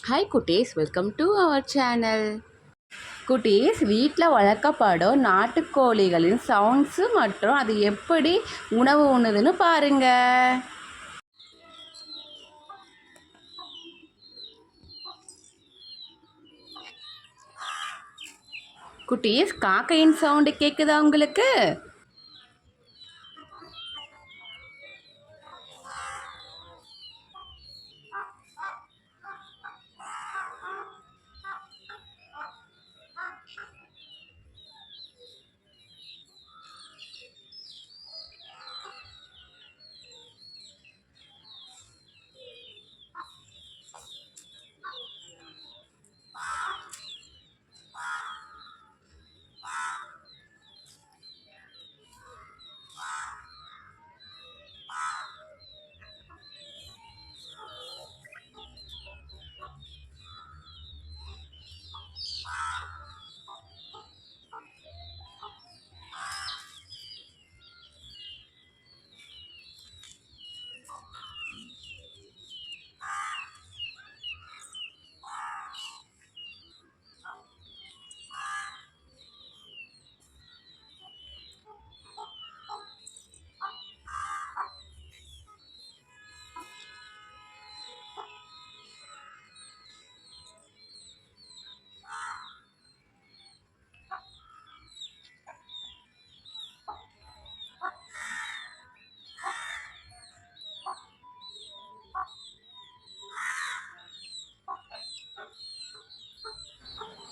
Hi குட்டீஸ், welcome to our channel. குட்டீஸ், வீட்டில் வளர்க்கப்படும் நாட்டுக்கோழிகளின் சவுண்ட்ஸு மற்றும் அது எப்படி உணவு உண்ணுதுன்னு பாருங்க. குட்டீஸ், காக்கையின் சவுண்டு கேட்குதா உங்களுக்கு?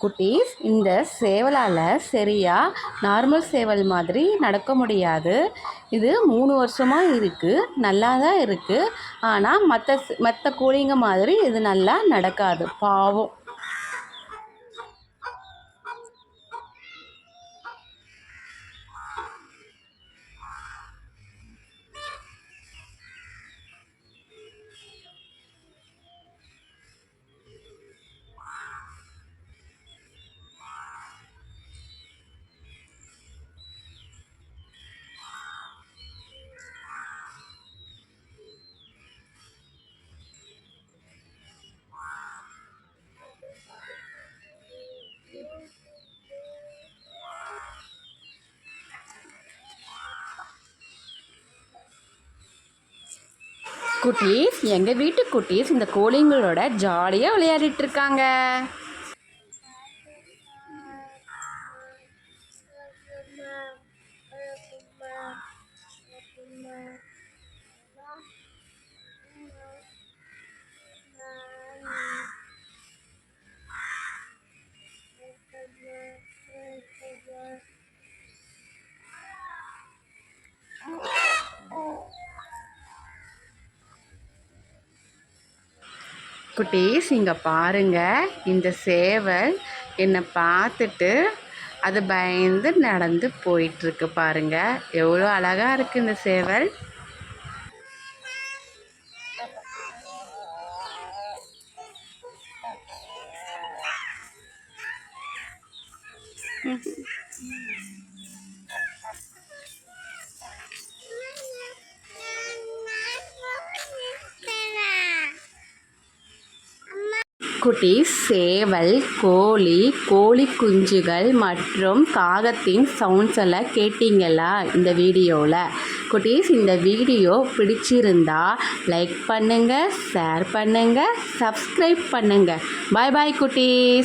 குட்டீஸ், இந்த சேவலால் சரியாக நார்மல் சேவல் மாதிரி நடக்க முடியாது. இது 3 வருஷமாக இருக்குது, நல்லா தான் இருக்குது. ஆனால் மற்ற கோழிங்க மாதிரி இது நல்லா நடக்காது, பாவம். குட்டீஸ், எங்கள் வீட்டு குட்டீஸ் இந்த கோழிங்களோட ஜாலியாக விளையாடிட்டு இருக்காங்க. குட்டீஸ், இங்கே பாருங்கள், இந்த சேவல் என்னை பார்த்துட்டு அது பயந்து நடந்து போயிட்டுருக்கு. பாருங்கள், எவ்வளோ அழகாக இருக்குது இந்த சேவல். குட்டீஸ், சேவல், கோழி குஞ்சுகள் மற்றும் காகத்தின் சவுண்ட்ஸ் எல்லாம் கேட்டிங்களா இந்த வீடியோவில்? குட்டீஸ், இந்த வீடியோ பிடிச்சிருந்தா லைக் பண்ணுங்கள், ஷேர் பண்ணுங்கள், சப்ஸ்கிரைப் பண்ணுங்கள். பாய் பாய் குட்டீஸ்.